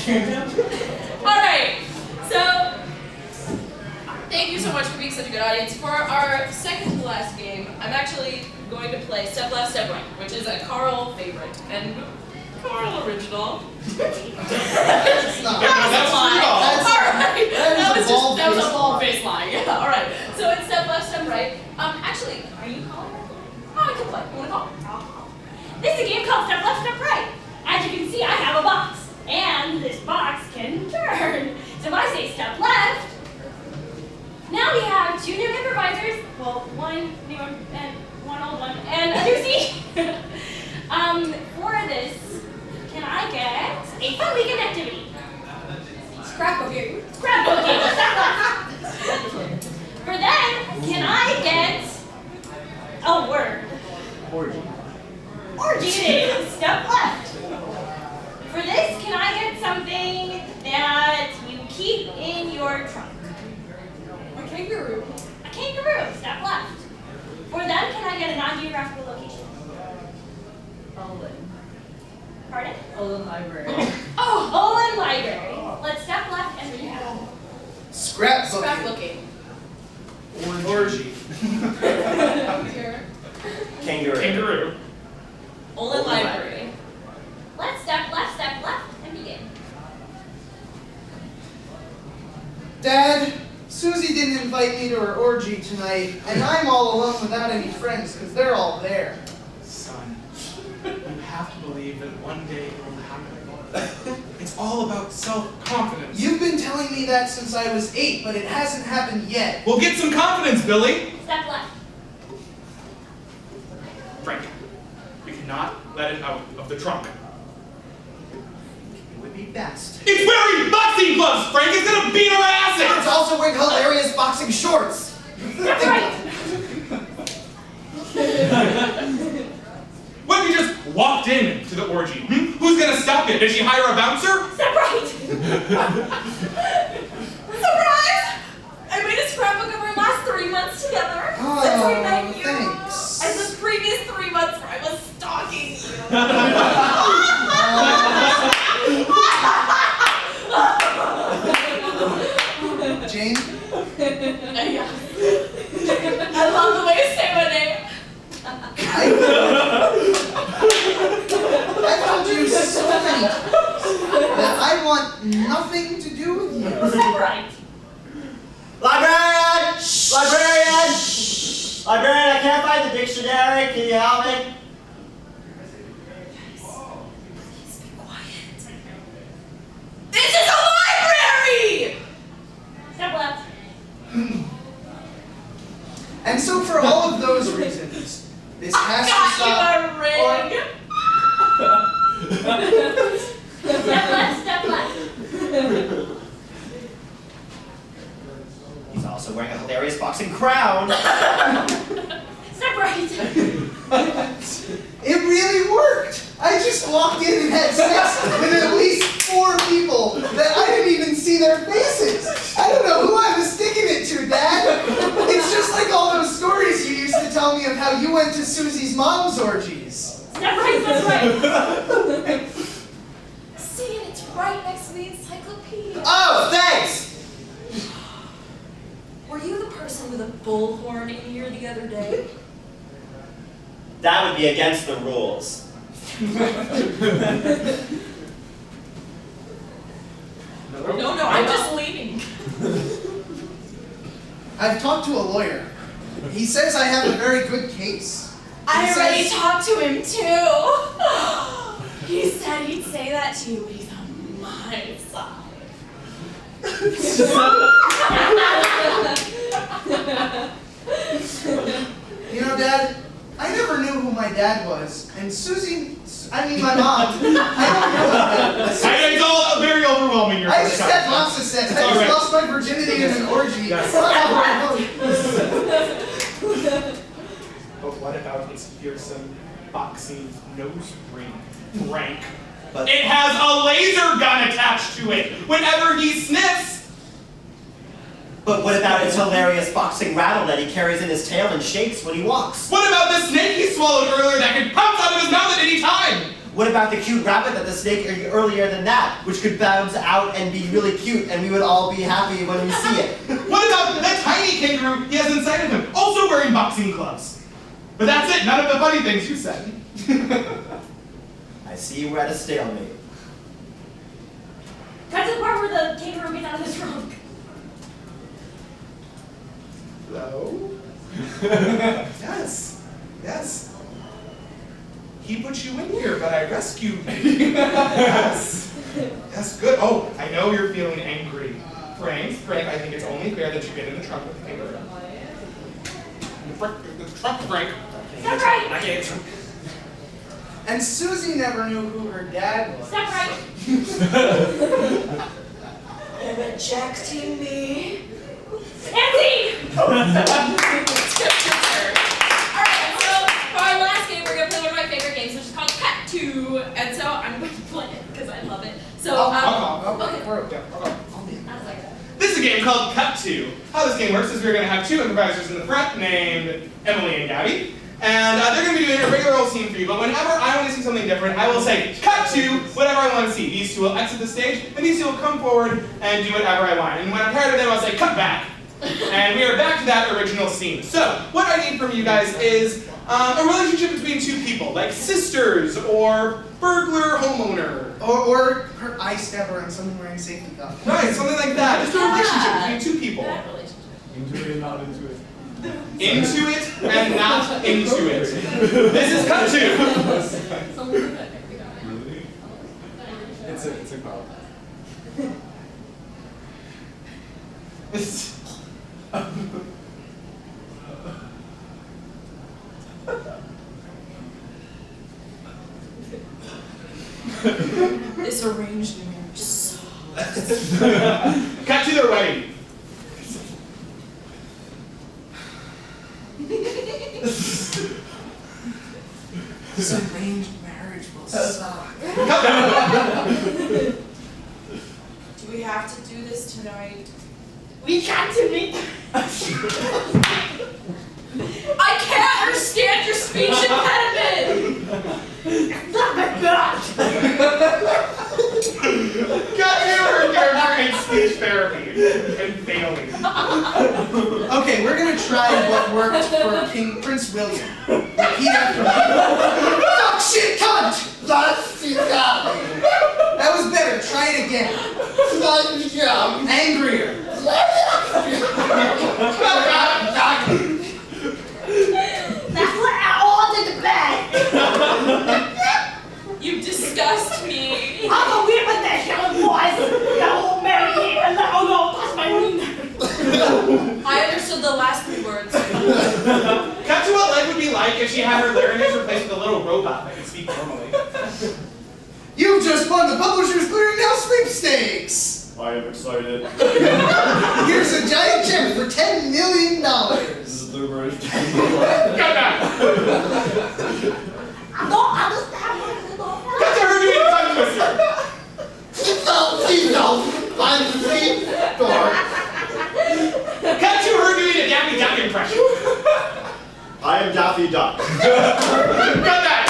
Alright, so thank you so much for being such a good audience. For our second to last game, I'm actually going to play Step Left, Step Right, which is a KARL favorite and KARL original. That was a bald-faced lie. Yeah, alright. So it's Step Left, Step Right. Actually, are you calling? Oh, I can play. You wanna call? I'll call. This is a game called Step Left, Step Right. As you can see, I have a box. And this box can turn. So if I say step left, now we have two new improvisers. Well, one new and one old one, and a new seat. For this, can I get a fun weekend activity? Scrapbooking. Scrapbooking, step left. For them, can I get a word? Orgy. Orgy it is, step left. For this, can I get something that you keep in your trunk? A kangaroo. A kangaroo, step left. For them, can I get a non-geographical location? Olin. Pardon? Olin Library. Oh, Olin Library. Let's step left and recap. Scrapbooking. Orgy. Kangaroo. Olin Library. Let's step left, and begin. Dad, Susie didn't invite me to her orgy tonight, and I'm all alone without any friends because they're all there. Son, you have to believe that one day it will happen. It's all about self-confidence. You've been telling me that since I was 8, but it hasn't happened yet. Well, get some confidence, Billy. Step left. Frank, we cannot let it out of the trunk. It would be best. It's wearing boxing gloves, Frank! It's gonna beat our asses! It's also wearing hilarious boxing shorts. Step right. What if you just walked in to the orgy? Who's gonna stop it? Did she hire a bouncer? Step right. Surprise! I made a scrapbook of our last 3 months together. Oh, since we met you. thanks. And the previous 3 months where I was stalking you. Jane? Yeah. I love the way you say my name. I've told you so many times that I want nothing to do with you. Step right. Librarian! Librarian! Librarian, I can't find the dictionary. Can you help me? Please be quiet. This is a library! Step left. And so for all of those reasons, this has to stop. Got you a ring! Step left. He's also wearing a hilarious boxing crown. Step right. It really worked. I just walked in and had sex with at least 4 people that I didn't even see their faces. I don't know who I was sticking it to, Dad. It's just like all those stories you used to tell me of how you went to Susie's mom's orgies. Step right, that's right. See, and it's right next to the encyclopedia. Oh, thanks! Were you the person with a bullhorn in here the other day? That would be against the rules. No, I'm just leaving. I've talked to a lawyer. He says I have a very good case. I He already says- talked to him too. He said he'd say that to you, but he's on my side. You know, Dad, I never knew who my dad was, and Susie, I mean my mom, I don't know her. It's all very overwhelming here. I just had lots of sex. I It's all just right. lost my virginity in an orgy. Yes. But what about his fearsome boxing nose ring, Frank? But It has a laser gun attached to it. Whenever he sniffs, But what about his hilarious boxing rattle that he carries in his tail and shakes when he walks? what about the snake he swallowed earlier that could pounce out of his mouth at any time? What about the cute rabbit that the snake ate earlier than that, which could bounce out and be really cute, and we would all be happy when we see it? What about that tiny kangaroo he has inside of him, also wearing boxing gloves? But that's it, none of the funny things you said. I see we're at a stalemate. Cut to the part where the kangaroo gets out of his trunk. Hello? Yes. He put you in here, but I rescued you. Yes, good. Oh, I know you're feeling angry. Frank, I think it's only fair that you get in the trunk with the kangaroo. The trunk, Frank. Step right. I can't. And Susie never knew who her dad was. Step right. They're rejecting me. Empty. Alright, so for our last game, we're going to play one of my favorite games, which is called Cut 2. And so I'm going to play it because I love it. So, okay. This is a game called Cut 2. How this game works is we're going to have two improvisers in the front named Emily and Gabbie. And they're going to be doing a regular old scene for you, but whenever I want to see something different, I will say, cut to whatever I want to see. These two will exit the stage, and these two will come forward and do whatever I want. And when I'm tired of them, I'll say, cut back. And we are back to that original scene. So, what I need from you guys is a relationship between two people, like sisters, or burglar homeowner. Or her eye stabber and someone wearing safety cuffs. Right, something like that. Just a relationship between two people. That relationship. Into it, not into it. Into it and not into it. This is Cut 2. Really? It's a call. This arranged marriage sucks. Cut to their wedding. This arranged marriage will suck. Do we have to do this tonight? We got to make. I can't understand your speech impediment! Not my God. Cut to her character in speech therapy and failing. Okay, we're gonna try what worked for Prince William. Repeat after me. Fuck shit cunt! That was better. Try it again. Angrier. That's what I ordered the bed. You disgust me. I'm a weird with that young boys. That won't marry me and that oh no, that's my ring. I understood the last 3 words. Cut to what life would be like if she had her larynx replaced with a little robot that could speak normally. You've just won the Publishers Clearinghouse sweepstakes. I am excited. Here's a giant check for $10 million. This is the version. Cut back. I don't understand what it's all about. Cut to her doing a tongue twister. Cut to her doing a Daffy Duck impression. I am Daffy Duck. Cut that.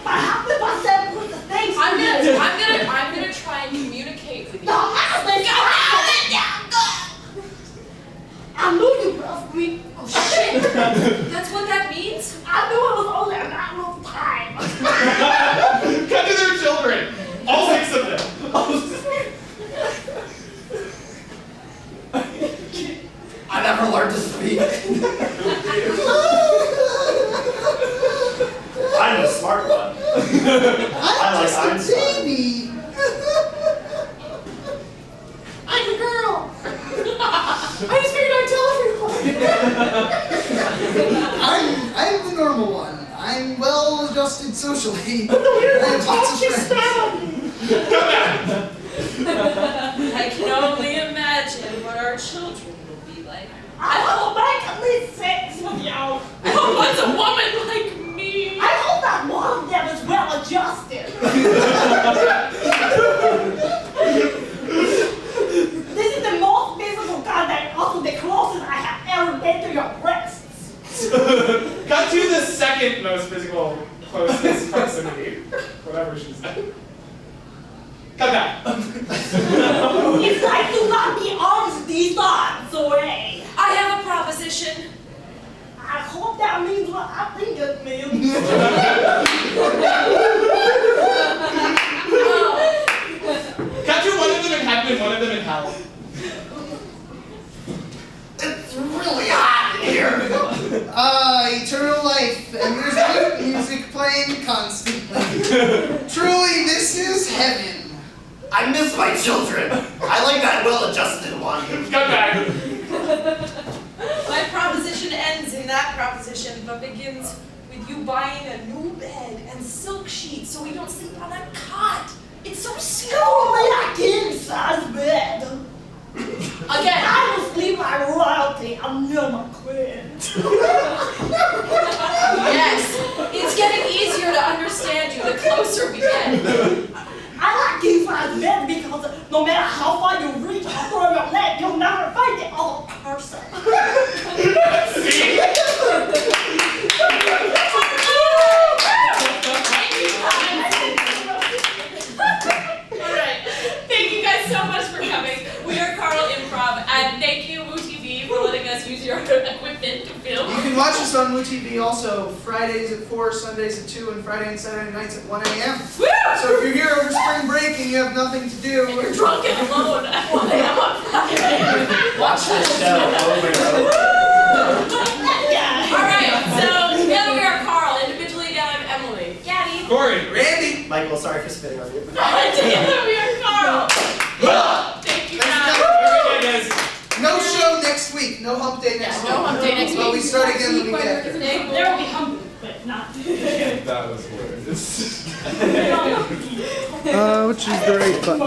I have to bust them with the things. I'm gonna try and communicate with you. No, I knew you loved me. Oh shit! That's what that means? I knew it was only a matter of time. Cut to their children. All 6 of them. I never learned to speak. I'm the smart one. I'm like just Einstein. a baby. I'm a girl. I just figured I'd tell everyone. I'm the normal one. I'm well adjusted socially. I have lots of friends. I can only imagine what our children will be like. I hope I can at least 6 with you. I hope it's a woman like me. I hope that one of them is well adjusted. This is the most visible gun and also the closest I have ever been to your breasts. Cut to the second most physical closest whatever she said. Cut that. It's like to not be honest these thoughts away. I have a proposition. I hope that means what I think it means. Cut to one of them in heaven and one of them in hell. It's really hot in here. Eternal life, and there's good music playing constantly. Truly, this is heaven. I miss my children. I like that well-adjusted one. Cut back. My proposition ends in that proposition, but begins with you buying a new bed and silk sheets so we don't sleep on a cot. It's so scary. I king-size bed. Again. I will sleep like royalty. I'm near my queen. Yes, it's getting easier to understand you the closer we get. I like king-size bed because no matter how far you reach from your leg, you'll never find the other person. See? Alright, thank you guys so much for coming. We are KARL Improv, and thank you, WooTV, for letting us use your equipment to film. You can watch us on WooTV also Fridays at 4, Sundays at 2, and Friday and Saturday nights at 1 a.m. Woo! So if you're here over spring break and you have nothing to do, And you're drunk and alone at 1 a.m. on Friday. Watch this show over and over. Alright, so together we are KARL. Individually now I'm Emily. Gabbie. Cory. Randy. Michael, sorry for spitting on you. Together we are KARL. Thank you, guys. Okay, guys. No show next week. No hump day next week. No hump day next week. But we start again the week after. There will be hump, but not. That was hilarious. Which is the right button?